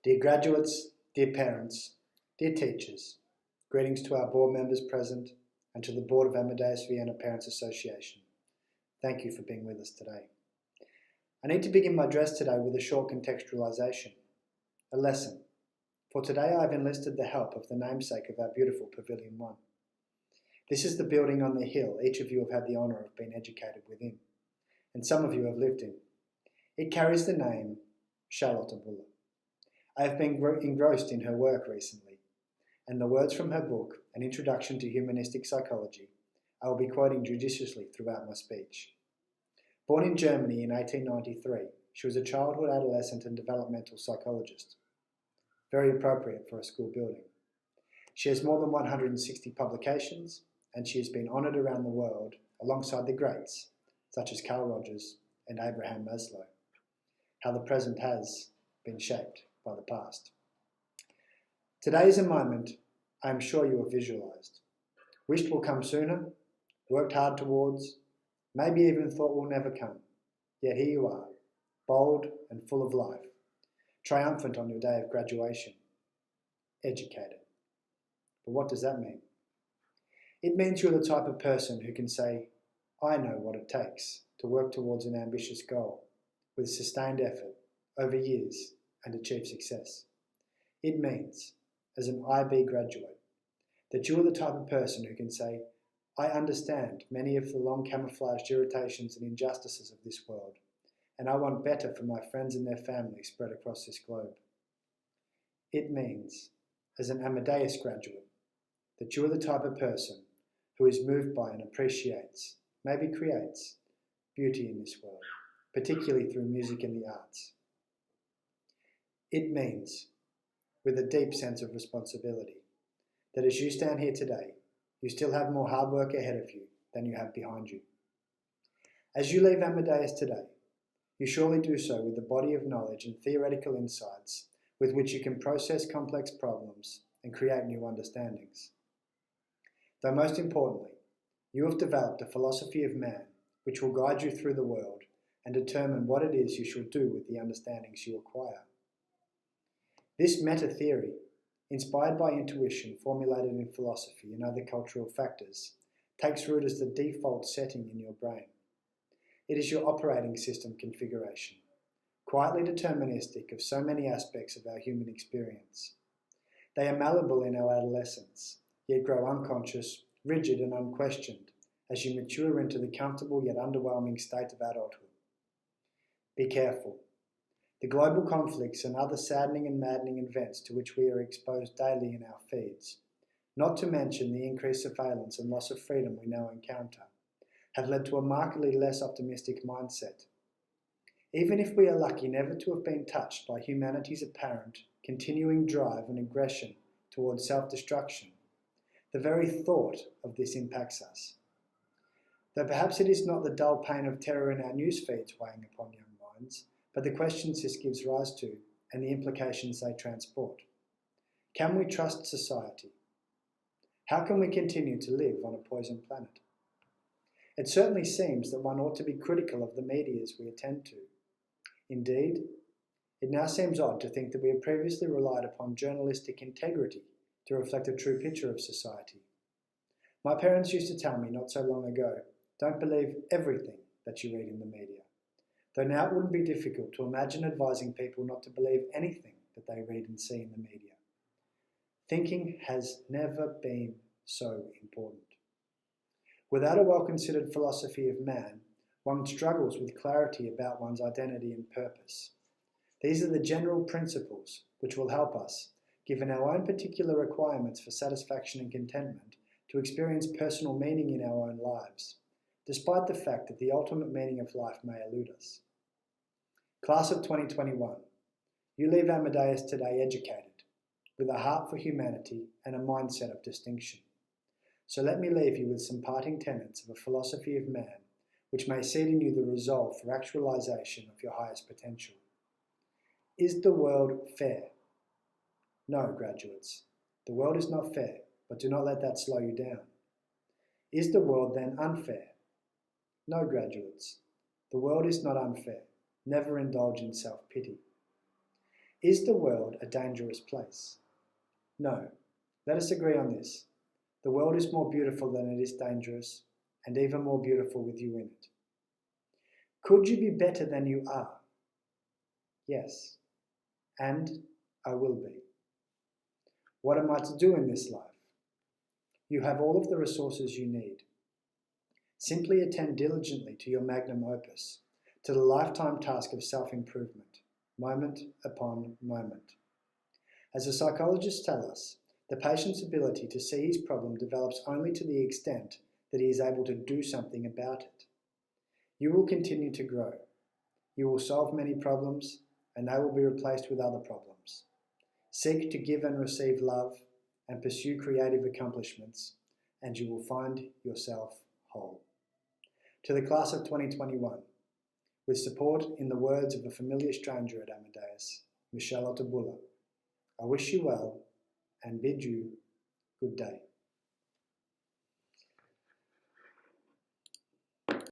Dear graduates, dear parents, dear teachers, greetings to our board members present and to the board of Amadeus Vienna Parents Association. Thank you for being with us today. I need to begin my address today with a short contextualization, a lesson. For today I've enlisted the help of the namesake of our beautiful Pavilion 1. This is the building on the hill each of you have had the honour of being educated within, and some of you have lived in. It carries the name Charlotte Buller. I have been engrossed in her work recently, and the words from her book, An Introduction to Humanistic Psychology, I will be quoting judiciously throughout my speech. Born in Germany in 1893, she was a childhood, adolescent and developmental psychologist. Very appropriate for a school building. She has more than 160 publications, and she has been honoured around the world alongside the greats, such as Carl Rogers and Abraham Maslow. How the present has been shaped by the past. Today is a moment I am sure you have visualised. Wished will come sooner, worked hard towards, maybe even thought will never come. Yet here you are, bold and full of life, triumphant on your day of graduation, educated. But what does that mean? It means you're the type of person who can say, I know what it takes to work towards an ambitious goal with sustained effort over years and achieve success. It means, as an IB graduate, that you are the type of person who can say, I understand many of the long camouflaged irritations and injustices of this world, and I want better for my friends and their families spread across this globe. It means, as an Amadeus graduate, that you are the type of person who is moved by and appreciates, maybe creates, beauty in this world, particularly through music and the arts. It means, with a deep sense of responsibility, that as you stand here today, you still have more hard work ahead of you than you have behind you. As you leave Amadeus today, you surely do so with a body of knowledge and theoretical insights with which you can process complex problems and create new understandings. Though most importantly, you have developed a philosophy of man which will guide you through the world and determine what it is you shall do with the understandings you acquire. This meta-theory, inspired by intuition formulated in philosophy and other cultural factors, takes root as the default setting in your brain. It is your operating system configuration, quietly deterministic of so many aspects of our human experience. They are malleable in our adolescence, yet grow unconscious, rigid and unquestioned as you mature into the comfortable yet underwhelming state of adulthood. Be careful. The global conflicts and other saddening and maddening events to which we are exposed daily in our feeds, not to mention the increased surveillance and loss of freedom we now encounter, have led to a markedly less optimistic mindset. Even if we are lucky never to have been touched by humanity's apparent, continuing drive and aggression towards self-destruction, the very thought of this impacts us. Though perhaps it is not the dull pain of terror in our news feeds weighing upon young minds, but the questions this gives rise to and the implications they transport. Can we trust society? How can we continue to live on a poisoned planet? It certainly seems that one ought to be critical of the medias we attend to. Indeed, it now seems odd to think that we have previously relied upon journalistic integrity to reflect a true picture of society. My parents used to tell me not so long ago, don't believe everything that you read in the media. Though now it wouldn't be difficult to imagine advising people not to believe anything that they read and see in the media. Thinking has never been so important. Without a well-considered philosophy of man, one struggles with clarity about one's identity and purpose. These are the general principles which will help us, given our own particular requirements for satisfaction and contentment, to experience personal meaning in our own lives, despite the fact that the ultimate meaning of life may elude us. Class of 2021, you leave Amadeus today educated, with a heart for humanity and a mindset of distinction. So let me leave you with some parting tenets of a philosophy of man, which may seed in you the resolve for actualization of your highest potential. Is the world fair? No, graduates, the world is not fair, but do not let that slow you down. Is the world then unfair? No, graduates, the world is not unfair. Never indulge in self-pity. Is the world a dangerous place? No. Let us agree on this. The world is more beautiful than it is dangerous, and even more beautiful with you in it. Could you be better than you are? Yes. And I will be. What am I to do in this life? You have all of the resources you need. Simply attend diligently to your magnum opus, to the lifetime task of self-improvement, moment upon moment. As the psychologists tell us, the patient's ability to see his problem develops only to the extent that he is able to do something about it. You will continue to grow. You will solve many problems, and they will be replaced with other problems. Seek to give and receive love, and pursue creative accomplishments, and you will find yourself whole. To the class of 2021, with support in the words of a familiar stranger at Amadeus, Michelle Otabulla, I wish you well and bid you good day.